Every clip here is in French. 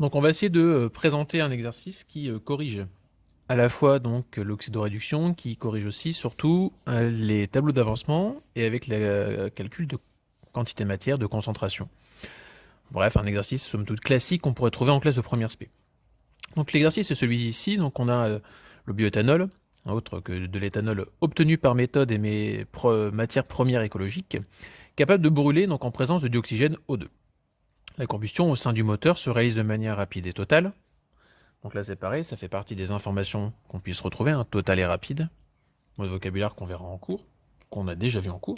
Donc on va essayer de présenter un exercice qui corrige à la fois donc l'oxydoréduction, qui corrige aussi surtout les tableaux d'avancement et avec le calcul de quantité de matière, de concentration. Bref, un exercice somme toute classique qu'on pourrait trouver en classe de première spé. Donc l'exercice est celui-ci, donc on a le bioéthanol, autre que de l'éthanol obtenu par méthode et matières premières écologiques, capable de brûler donc en présence de dioxygène O2. La combustion au sein du moteur se réalise de manière rapide et totale. Donc là c'est pareil, ça fait partie des informations qu'on puisse retrouver, total et rapide, mot de vocabulaire qu'on verra en cours, qu'on a déjà vu en cours,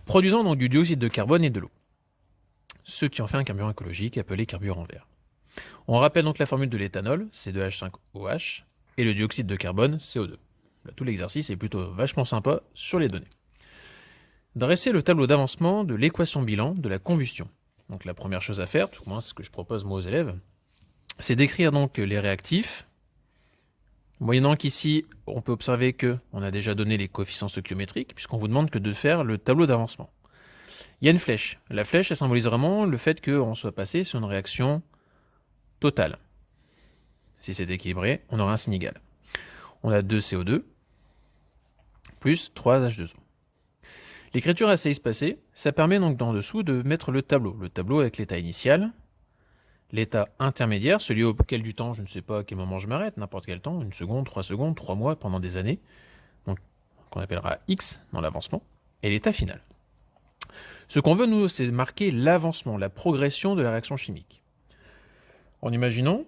produisant donc du dioxyde de carbone et de l'eau, ce qui en fait un carburant écologique appelé carburant vert. On rappelle donc la formule de l'éthanol, C2H5OH, et le dioxyde de carbone, CO2. Là, tout l'exercice est plutôt vachement sympa sur les données. Dresser le tableau d'avancement de l'équation bilan de la combustion. Donc la première chose à faire, tout au moins ce que je propose moi aux élèves, c'est d'écrire donc les réactifs, moyennant qu'ici on peut observer qu'on a déjà donné les coefficients stoichiométriques, puisqu'on vous demande que de faire le tableau d'avancement. Il y a une flèche. La flèche, elle symbolise vraiment le fait qu'on soit passé sur une réaction totale. Si c'est équilibré, on aura un signe égal. On a 2 CO2 plus 3 H2O. L'écriture assez espacée, ça permet donc d'en dessous de mettre le tableau avec l'état initial, l'état intermédiaire, celui auquel du temps, je ne sais pas à quel moment je m'arrête, n'importe quel temps, 1 seconde, 3 secondes, 3 mois, pendant des années, donc qu'on appellera X dans l'avancement, et l'état final. Ce qu'on veut, nous, c'est marquer l'avancement, la progression de la réaction chimique. En imaginant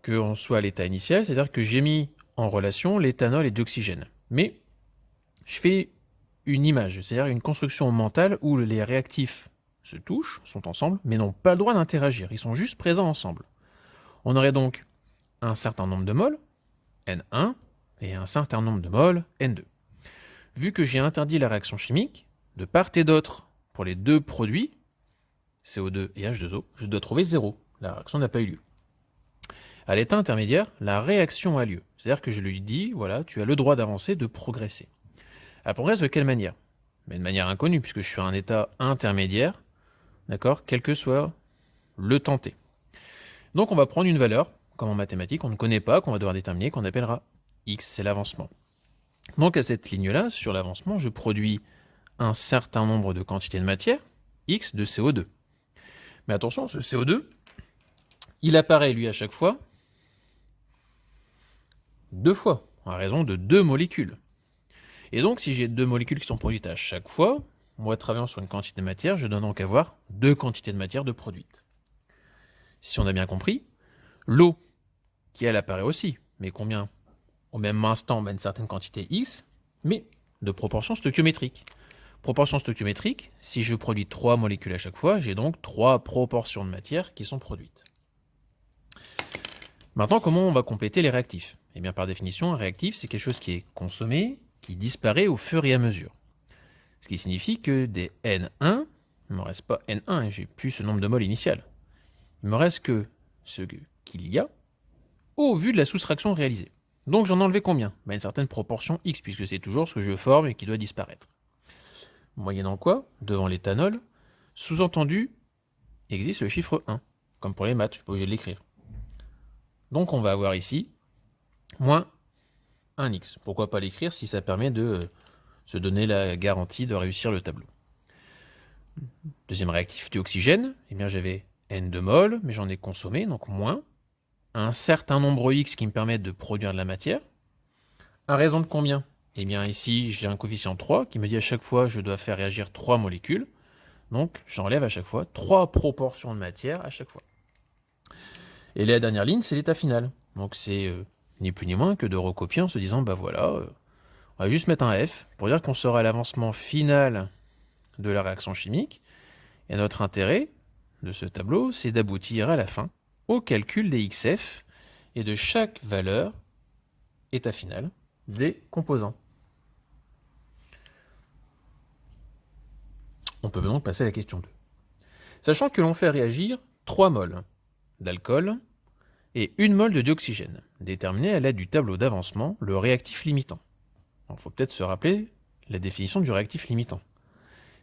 qu'on soit à l'état initial, c'est-à-dire que j'ai mis en relation l'éthanol et le dioxygène. Mais je fais une image, c'est-à-dire une construction mentale où les réactifs se touchent, sont ensemble, mais n'ont pas le droit d'interagir, ils sont juste présents ensemble. On aurait donc un certain nombre de moles, N1, et un certain nombre de moles, N2. Vu que j'ai interdit la réaction chimique, de part et d'autre, pour les deux produits, CO2 et H2O, je dois trouver 0. La réaction n'a pas eu lieu. À l'état intermédiaire, la réaction a lieu. C'est-à-dire que je lui dis, voilà, tu as le droit d'avancer, de progresser. Elle progresse de quelle manière? Mais de manière inconnue, puisque je suis à un état intermédiaire, d'accord, quel que soit le temps t. Donc on va prendre une valeur, comme en mathématiques, on ne connaît pas, qu'on va devoir déterminer, qu'on appellera x, c'est l'avancement. Donc à cette ligne-là, sur l'avancement, je produis un certain nombre de quantités de matière, x de CO2. Mais attention, ce CO2, il apparaît lui à chaque fois, 2 fois, à raison de 2 molécules. Et donc si j'ai 2 molécules qui sont produites à chaque fois, moi travaillant sur une quantité de matière, je dois donc avoir 2 quantités de matière de produites. Si on a bien compris, l'eau, qui elle apparaît aussi, mais combien? Au même instant, une certaine quantité X, mais de proportion stoichiométrique. Proportion stoichiométrique, si je produis 3 molécules à chaque fois, j'ai donc 3 proportions de matière qui sont produites. Maintenant, comment on va compléter les réactifs? Eh bien, par définition, un réactif, c'est quelque chose qui est consommé, qui disparaît au fur et à mesure. Ce qui signifie que des N1, il ne me reste pas N1, j'ai plus ce nombre de moles initial. Il me reste que ce qu'il y a au vu de la soustraction réalisée. Donc j'en ai enlevé combien? Une certaine proportion X, puisque c'est toujours ce que je forme et qui doit disparaître. Moyennant quoi, devant l'éthanol, sous-entendu, existe le chiffre 1, comme pour les maths, je ne suis pas obligé de l'écrire. Donc on va avoir ici moins 1x. Pourquoi pas l'écrire si ça permet de se donner la garantie de réussir le tableau. Deuxième réactif, dioxygène, eh bien j'avais N2 mol, mais j'en ai consommé, donc moins un certain nombre X qui me permettent de produire de la matière. À raison de combien? Eh bien ici, j'ai un coefficient 3 qui me dit à chaque fois je dois faire réagir 3 molécules. Donc j'enlève à chaque fois 3 proportions de matière à chaque fois. Et la dernière ligne, c'est l'état final. Donc c'est ni plus ni moins que de recopier en se disant, bah voilà, on va juste mettre un F pour dire qu'on sera à l'avancement final de la réaction chimique. Et notre intérêt de ce tableau, c'est d'aboutir à la fin au calcul des XF et de chaque valeur, état final, des composants. On peut donc passer à la question 2. Sachant que l'on fait réagir 3 moles d'alcool et 1 mol de dioxygène, déterminer à l'aide du tableau d'avancement le réactif limitant. Il faut peut-être se rappeler la définition du réactif limitant.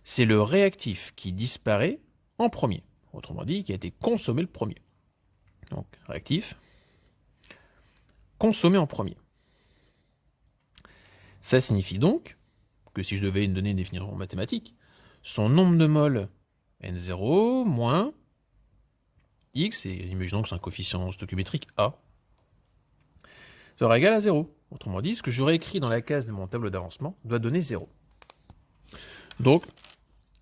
C'est le réactif qui disparaît en premier, autrement dit, qui a été consommé le premier. donc réactif, consommé en premier. Ça signifie donc que si je devais donner une définition mathématique, son nombre de moles N0 moins X, et imaginons que c'est un coefficient stoichiométrique A, sera égal à 0. Autrement dit, ce que j'aurais écrit dans la case de mon tableau d'avancement doit donner 0. Donc,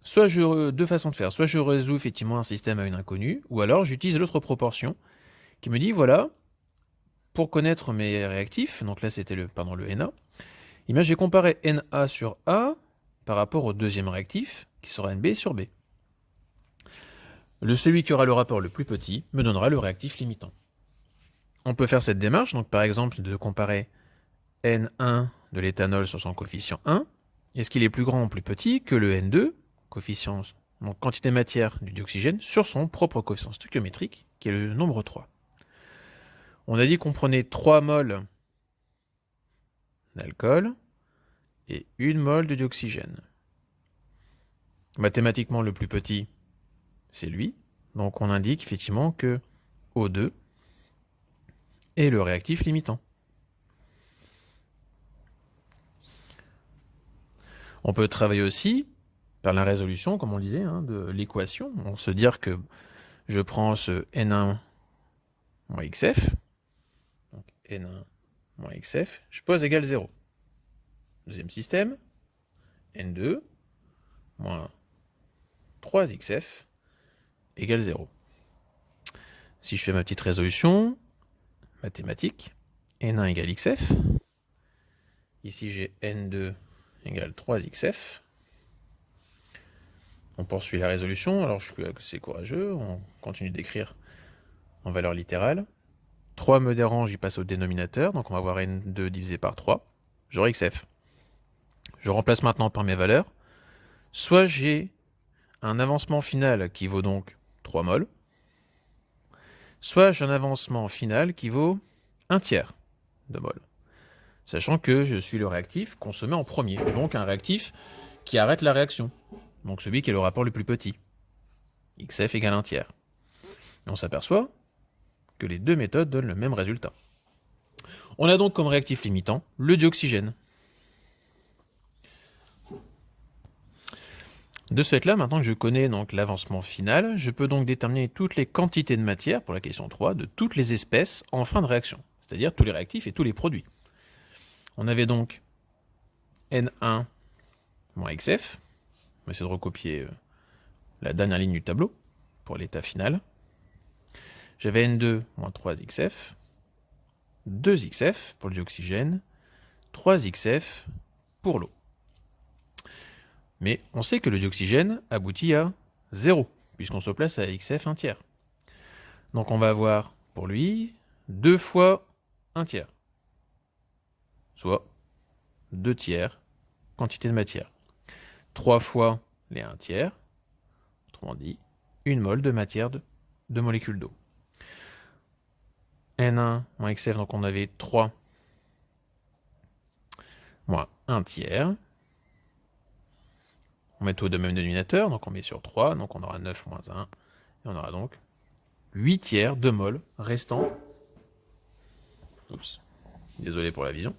deux façons de faire. Soit je résous effectivement un système à une inconnue, ou alors j'utilise l'autre proportion qui me dit, voilà, pour connaître mes réactifs, donc là c'était le NA, et bien je vais comparer NA sur A par rapport au deuxième réactif, qui sera NB sur B. Celui qui aura le rapport le plus petit me donnera le réactif limitant. On peut faire cette démarche, donc par exemple de comparer N1 de l'éthanol sur son coefficient 1, est-ce qu'il est plus grand ou plus petit que le N2, coefficient, donc quantité matière du dioxygène, sur son propre coefficient stoichiométrique, qui est le nombre 3. On a dit qu'on prenait 3 moles d'alcool et 1 mole de dioxygène. Mathématiquement, le plus petit, c'est lui. Donc on indique effectivement que O2 est le réactif limitant. On peut travailler aussi par la résolution, comme on le disait, de l'équation. On se dire que je prends ce N1 moins XF, donc N1 moins XF, je pose égal 0. Deuxième système, N2 moins 3XF égale 0. Si je fais ma petite résolution mathématique, N1 égale XF, ici j'ai N2 égale 3XF. On poursuit la résolution, alors je suis assez courageux, on continue d'écrire en valeur littérale. 3 me dérange, il passe au dénominateur, donc on va avoir N2 divisé par 3, j'aurai XF. Je remplace maintenant par mes valeurs. Soit j'ai un avancement final qui vaut donc 3 moles, soit j'ai un avancement final qui vaut 1 tiers de mol. Sachant que je suis le réactif consommé en premier, donc un réactif qui arrête la réaction. Donc celui qui est le rapport le plus petit. XF égale 1 tiers. Et on s'aperçoit que les deux méthodes donnent le même résultat. On a donc comme réactif limitant le dioxygène. De ce fait-là, maintenant que je connais donc l'avancement final, je peux donc déterminer toutes les quantités de matière, pour la question 3, de toutes les espèces en fin de réaction, c'est-à-dire tous les réactifs et tous les produits. On avait donc N1 moins XF. On va essayer de recopier la dernière ligne du tableau pour l'état final. J'avais N2 moins 3XF, 2XF pour le dioxygène, 3XF pour l'eau. Mais on sait que le dioxygène aboutit à 0, puisqu'on se place à XF 1 tiers. Donc on va avoir pour lui 2 fois 1 tiers, soit 2 tiers quantité de matière. 3 fois les 1 tiers, autrement dit, 1 mole de matière de molécules d'eau. N1 moins XF, donc on avait 3 moins 1 tiers. On met tout au même dénominateur, donc on met sur 3, donc on aura 9 moins 1, et on aura donc 8 tiers de mol restant. Oups, désolé pour la vision.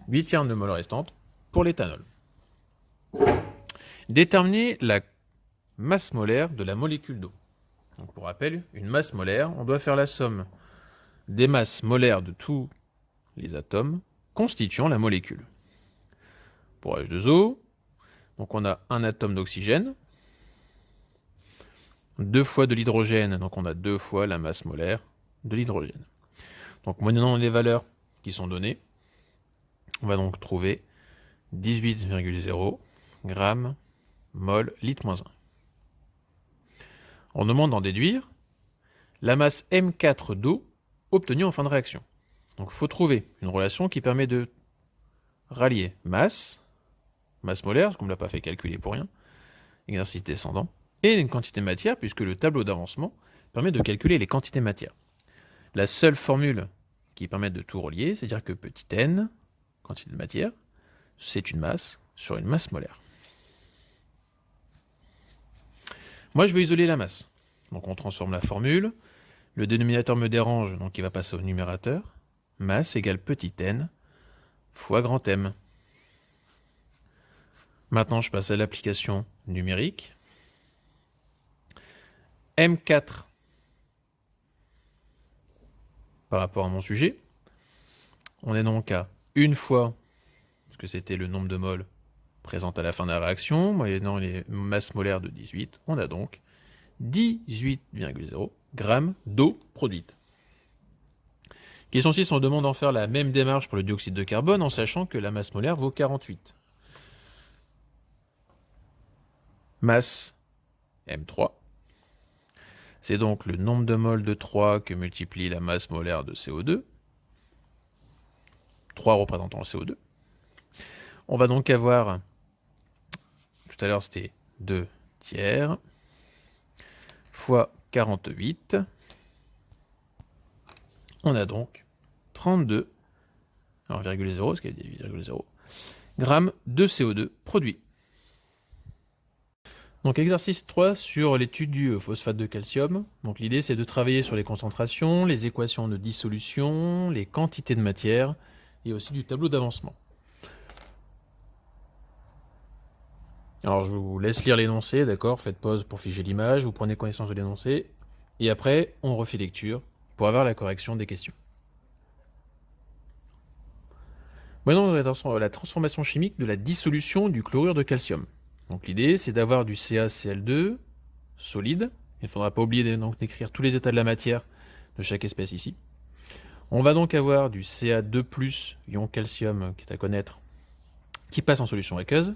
8 tiers de mol restantes pour l'éthanol. Déterminer la masse molaire de la molécule d'eau. Donc pour rappel, une masse molaire, on doit faire la somme des masses molaires de tous les atomes constituant la molécule. Pour H2O, donc on a un atome d'oxygène, 2 fois de l'hydrogène, donc on a 2 fois la masse molaire de l'hydrogène. Donc moyennant les valeurs qui sont données, on va donc trouver 18,0 grammes mol litre moins 1. On demande d'en déduire la masse M4 d'eau obtenue en fin de réaction. Donc il faut trouver une relation qui permet de rallier masse molaire, parce qu'on ne l'a pas fait calculer pour rien, exercice descendant, et une quantité de matière, puisque le tableau d'avancement permet de calculer les quantités de matière. La seule formule qui permet de tout relier, c'est-à-dire que petit n, quantité de matière, c'est une masse sur une masse molaire. Moi, je veux isoler la masse. Donc on transforme la formule. Le dénominateur me dérange, donc il va passer au numérateur. Masse égale petit n fois grand M. Maintenant, je passe à l'application numérique. M4 par rapport à mon sujet. On est donc à une fois, parce que c'était le nombre de moles présent à la fin de la réaction, moyennant les masses molaires de 18, on a donc 18,0 grammes d'eau produite. Question 6, on demande d'en faire la même démarche pour le dioxyde de carbone en sachant que la masse molaire vaut 48. Masse M3. C'est donc le nombre de moles de 3 que multiplie la masse molaire de CO2. 3 représentant le CO2. On va donc avoir, tout à l'heure c'était 2 tiers, fois 48. On a donc 32, alors 0,0, parce qu'il y a 0,0, grammes de CO2 produit. Donc exercice 3 sur l'étude du phosphate de calcium. Donc l'idée c'est de travailler sur les concentrations, les équations de dissolution, les quantités de matière et aussi du tableau d'avancement. Alors je vous laisse lire l'énoncé, d'accord? Faites pause pour figer l'image, vous prenez connaissance de l'énoncé et après on refait lecture pour avoir la correction des questions. Maintenant, la transformation chimique de la dissolution du chlorure de calcium. Donc l'idée, c'est d'avoir du CaCl2 solide. Il ne faudra pas oublier d'écrire tous les états de la matière de chaque espèce ici. On va donc avoir du Ca2+, ion calcium, qui est à connaître, qui passe en solution aqueuse,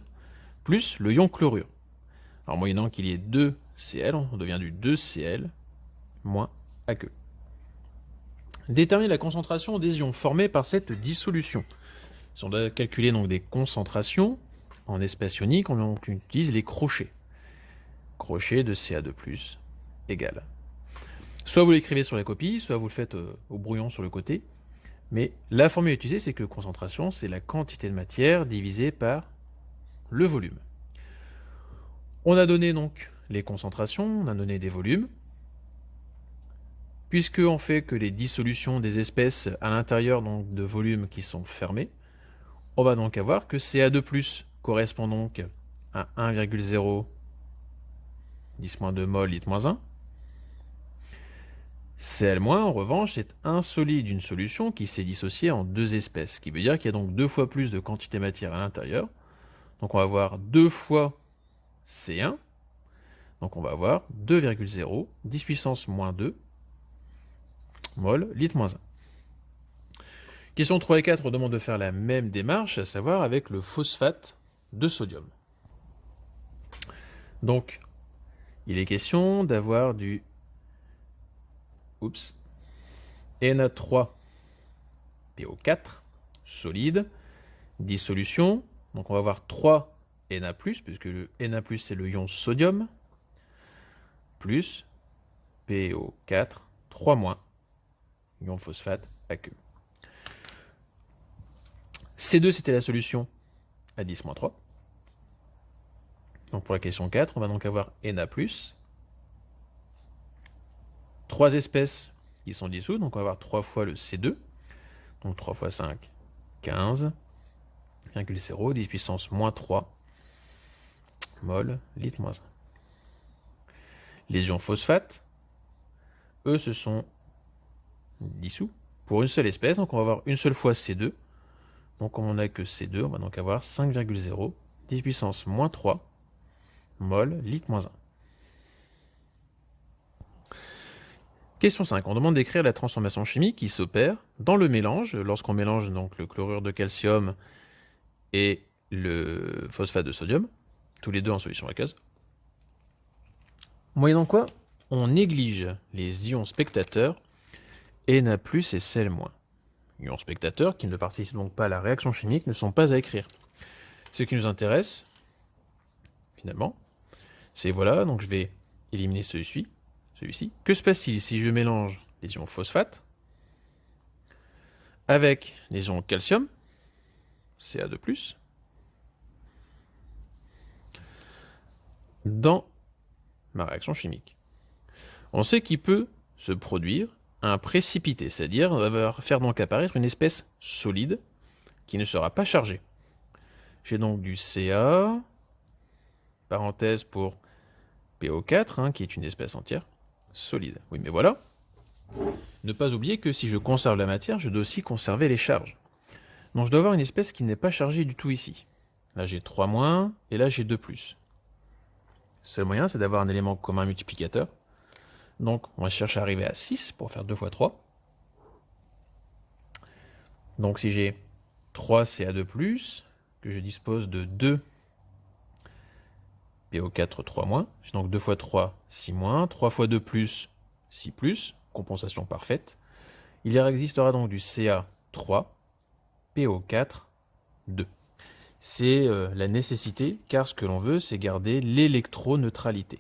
plus le ion chlorure. Alors moyennant qu'il y ait 2 Cl, on devient du 2Cl moins aqueux. Déterminer la concentration des ions formés par cette dissolution. Si on doit calculer donc des concentrations en espèces ioniques, on utilise les crochets. Crochet de Ca2+ égale. Soit vous l'écrivez sur la copie, soit vous le faites au brouillon sur le côté. Mais la formule utilisée, c'est que concentration, c'est la quantité de matière divisée par le volume. On a donné donc les concentrations, on a donné des volumes. Puisqu'on fait que les dissolutions des espèces à l'intérieur donc de volumes qui sont fermés, on va donc avoir que Ca2+ correspond donc à 1,0 10-2 mol litre-1. Cl- en revanche, c'est un solide d'une solution qui s'est dissociée en deux espèces, ce qui veut dire qu'il y a donc 2 fois plus de quantité matière à l'intérieur. Donc on va avoir 2 fois C1, donc on va avoir 2,0 10 puissance moins 2 mol litre-1. Question 3 et 4, on demande de faire la même démarche, à savoir avec le phosphate de sodium. Donc, il est question d'avoir du Na3PO4 solide, dissolution. Donc on va avoir 3 Na+, puisque le Na+, c'est le ion sodium, plus PO4, 3-, ion phosphate aqueux. C2, c'était la solution à 10-3. Donc pour la question 4, on va donc avoir Na+, 3 espèces qui sont dissoutes, donc on va avoir 3 fois le C2, donc 3 fois 5, 15, 0,0, 10 puissance moins 3 mol litre-1. Les ions phosphate, eux, se sont dissous pour une seule espèce, donc on va avoir une seule fois C2, donc comme on n'a que C2, on va donc avoir 5,0, 10 puissance moins 3 mol litre-1. Question 5. On demande d'écrire la transformation chimique qui s'opère dans le mélange, lorsqu'on mélange donc le chlorure de calcium et le phosphate de sodium, tous les deux en solution aqueuse. Moyennant quoi, on néglige les ions spectateurs Na+ et Cl-. Ions spectateurs qui ne participent donc pas à la réaction chimique ne sont pas à écrire. Ce qui nous intéresse, finalement, c'est voilà, donc je vais éliminer celui-ci. Que se passe-t-il si je mélange les ions phosphate avec les ions calcium, Ca2+, dans ma réaction chimique? On sait qu'il peut se produire un précipité, c'est-à-dire on va faire donc apparaître une espèce solide qui ne sera pas chargée. J'ai donc du Ca, parenthèse pour PO4, qui est une espèce entière, solide. Oui, mais voilà. Ne pas oublier que si je conserve la matière, je dois aussi conserver les charges. Donc je dois avoir une espèce qui n'est pas chargée du tout ici. Là j'ai 3-, et là j'ai 2+. Le seul moyen, c'est d'avoir un élément commun multiplicateur. Donc on va chercher à arriver à 6 pour faire 2 fois 3. Donc si j'ai 3 Ca2+, que je dispose de 2 PO4 3-, j'ai donc 2 fois 3, 6-, 3 fois 2+, 6+, compensation parfaite. Il y existera donc du Ca3, PO4, 2. C'est la nécessité, car ce que l'on veut, c'est garder l'électroneutralité.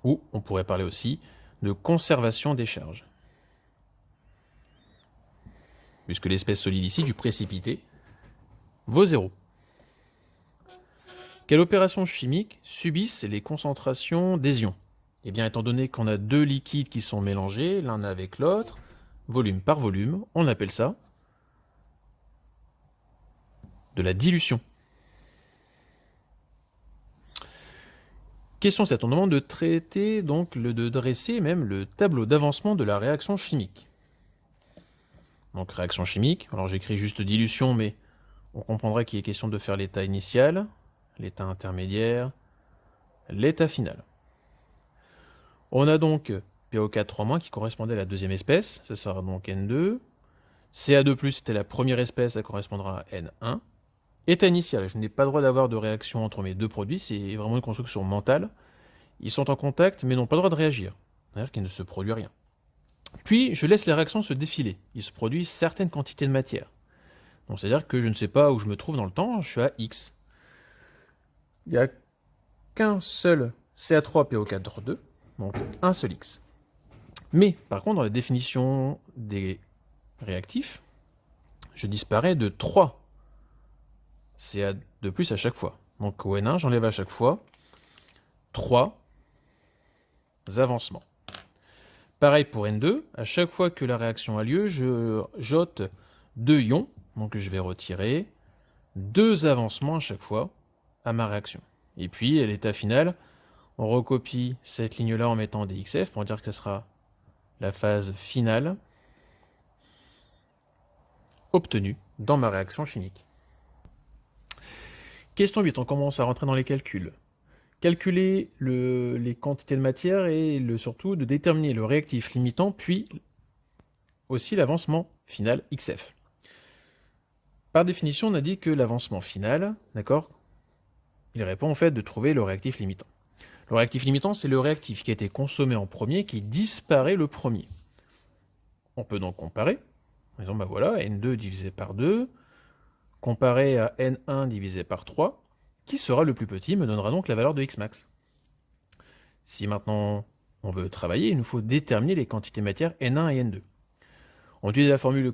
Ou on pourrait parler aussi de conservation des charges. Puisque l'espèce solide ici, du précipité, vaut 0. Quelle opération chimique subissent les concentrations des ions? Eh bien, étant donné qu'on a deux liquides qui sont mélangés l'un avec l'autre, volume par volume, on appelle ça de la dilution. Question 7. On demande de traiter, donc de dresser même le tableau d'avancement de la réaction chimique. Donc réaction chimique, alors j'écris juste dilution, mais on comprendra qu'il est question de faire l'état initial, l'état intermédiaire, l'état final. On a donc PO4 3- qui correspondait à la deuxième espèce, ça sera donc N2. Ca2+, c'était la première espèce, ça correspondra à N1. État initial, je n'ai pas le droit d'avoir de réaction entre mes deux produits, c'est vraiment une construction mentale. Ils sont en contact, mais n'ont pas le droit de réagir, c'est-à-dire qu'il ne se produit rien. Puis, je laisse les réactions se défiler. Il se produit certaines quantités de matière. Donc, c'est-à-dire que je ne sais pas où je me trouve dans le temps, je suis à X. Il n'y a qu'un seul Ca3PO4 2, donc un seul X. Mais, par contre, dans la définition des réactifs, je disparais de 3 Ca2+ à chaque fois. Donc au N1, j'enlève à chaque fois 3 avancements. Pareil pour N2, à chaque fois que la réaction a lieu, je j'ôte 2 ions, donc je vais retirer 2 avancements à chaque fois à ma réaction. Et puis à l'état final, on recopie cette ligne-là en mettant des XF pour dire que ce sera la phase finale obtenue dans ma réaction chimique. Question 8, on commence à rentrer dans les calculs. Calculer les quantités de matière et surtout de déterminer le réactif limitant, puis aussi l'avancement final XF. Par définition, on a dit que l'avancement final, d'accord, il répond au fait de trouver le réactif limitant. Le réactif limitant, c'est le réactif qui a été consommé en premier, qui disparaît le premier. On peut donc comparer. Par exemple, voilà, N2 divisé par 2, comparé à N1 divisé par 3, qui sera le plus petit, me donnera donc la valeur de Xmax. Si maintenant on veut travailler, il nous faut déterminer les quantités matière N1 et N2. On utilise la formule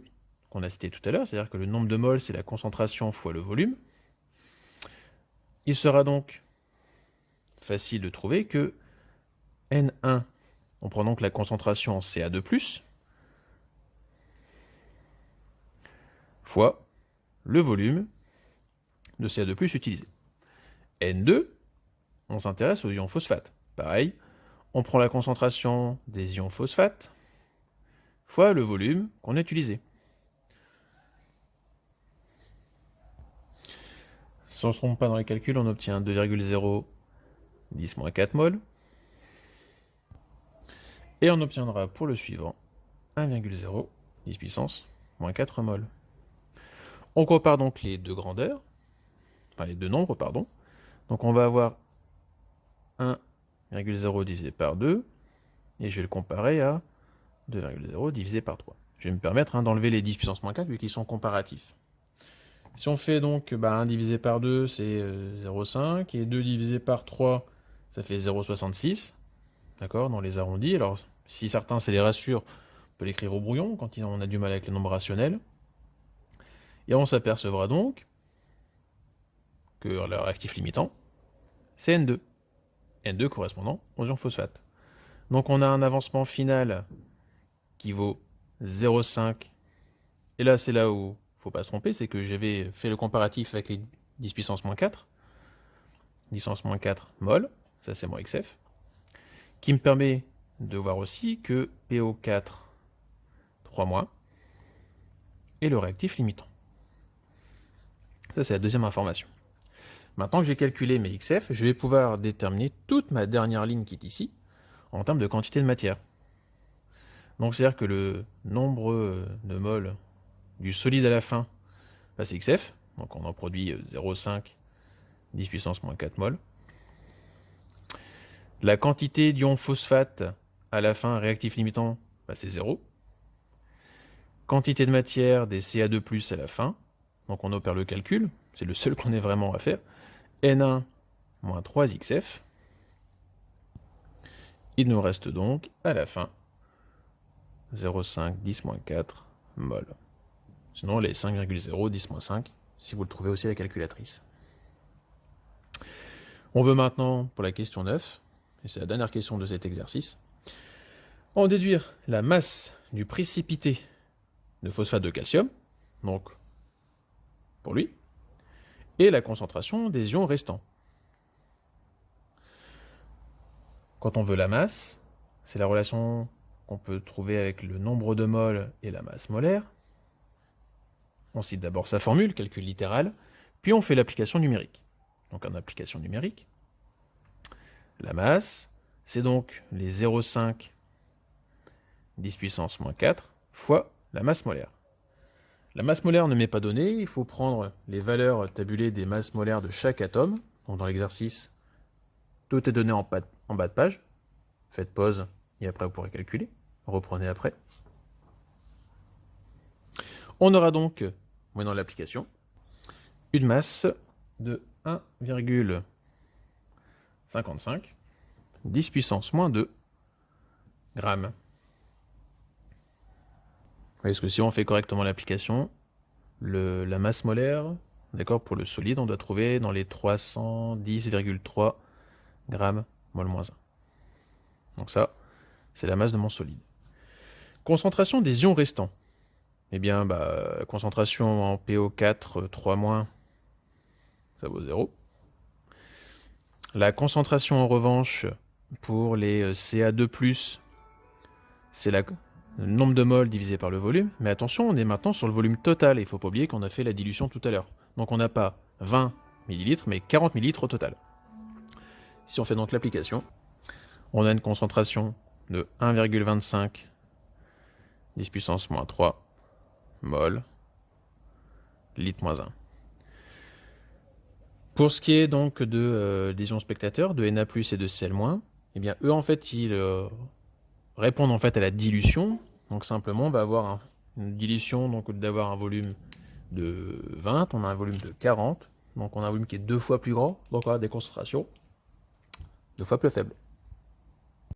qu'on a citée tout à l'heure, c'est-à-dire que le nombre de moles, c'est la concentration fois le volume. Il sera donc facile de trouver que N1, on prend donc la concentration en Ca2+, fois le volume de Ca2+ utilisé. N2, on s'intéresse aux ions phosphate. Pareil, on prend la concentration des ions phosphate fois le volume qu'on a utilisé. Si on ne se trompe pas dans les calculs, on obtient 2,0 10-4 mol. Et on obtiendra pour le suivant 1,0 10 puissance moins 4 mol. On compare donc les deux grandeurs, enfin les deux nombres, pardon. Donc on va avoir 1,0 divisé par 2, et je vais le comparer à 2,0 divisé par 3. Je vais me permettre d'enlever les 10 puissance moins 4 vu qu'ils sont comparatifs. Si on fait donc 1 divisé par 2, c'est 0,5, et 2 divisé par 3, ça fait 0,66. D'accord, dans les arrondis. Alors, si certains, c'est les rassure, on peut l'écrire au brouillon quand on a du mal avec les nombres rationnels. Et on s'apercevra donc que le réactif limitant, c'est N2. N2 correspondant aux ions phosphate. Donc on a un avancement final qui vaut 0,5. Et là, c'est là où il ne faut pas se tromper, c'est que j'avais fait le comparatif avec les 10 puissance moins 4. 10 puissance moins 4 mol, ça c'est mon XF, qui me permet de voir aussi que PO4, 3-, est le réactif limitant. Ça, c'est la deuxième information. Maintenant que j'ai calculé mes XF, je vais pouvoir déterminer toute ma dernière ligne qui est ici, en termes de quantité de matière. Donc, c'est-à-dire que le nombre de moles du solide à la fin, bah, c'est XF, donc on en produit 0,5, 10 puissance moins 4 moles. La quantité d'ion phosphate à la fin, réactif limitant, bah, c'est 0. Quantité de matière des Ca2+, à la fin, donc on opère le calcul, c'est le seul qu'on ait vraiment à faire, N1 moins 3XF. Il nous reste donc, à la fin, 0,5, 10 moins 4 mol. Sinon, les 5,0, 10 moins 5, si vous le trouvez aussi à la calculatrice. On veut maintenant, pour la question 9, et c'est la dernière question de cet exercice, en déduire la masse du précipité de phosphate de calcium, donc pour lui, et la concentration des ions restants. Quand on veut la masse, c'est la relation qu'on peut trouver avec le nombre de moles et la masse molaire. On cite d'abord sa formule, calcul littéral, puis on fait l'application numérique. Donc en application numérique, la masse, c'est donc les 0,5 10 puissance moins 4 fois la masse molaire. La masse molaire ne m'est pas donnée, il faut prendre les valeurs tabulées des masses molaires de chaque atome. Donc dans l'exercice, tout est donné en bas de page. Faites pause et après vous pourrez calculer. Reprenez après. On aura donc, dans l'application, une masse de 1,55 10 puissance moins 2 grammes. Parce que si on fait correctement l'application, la masse molaire, d'accord, pour le solide, on doit trouver dans les 310,3 grammes mol moins 1. Donc ça, c'est la masse de mon solide. Concentration des ions restants. Eh bien, concentration en PO4, 3-, ça vaut 0. La concentration en revanche pour les Ca2+, c'est le nombre de moles divisé par le volume. Mais attention, on est maintenant sur le volume total. Il ne faut pas oublier qu'on a fait la dilution tout à l'heure. Donc on n'a pas 20 ml, mais 40 ml au total. Si on fait donc l'application, on a une concentration de 1,25 10 puissance moins 3 mol litre moins 1. Pour ce qui est donc des ions spectateurs, de Na+, et de Cl-, eh bien eux en fait ils répondent en fait à la dilution. Donc simplement on va avoir une dilution, donc d'avoir un volume de 20, on a un volume de 40, donc on a un volume qui est 2 fois plus grand, donc on a des concentrations 2 fois plus faibles.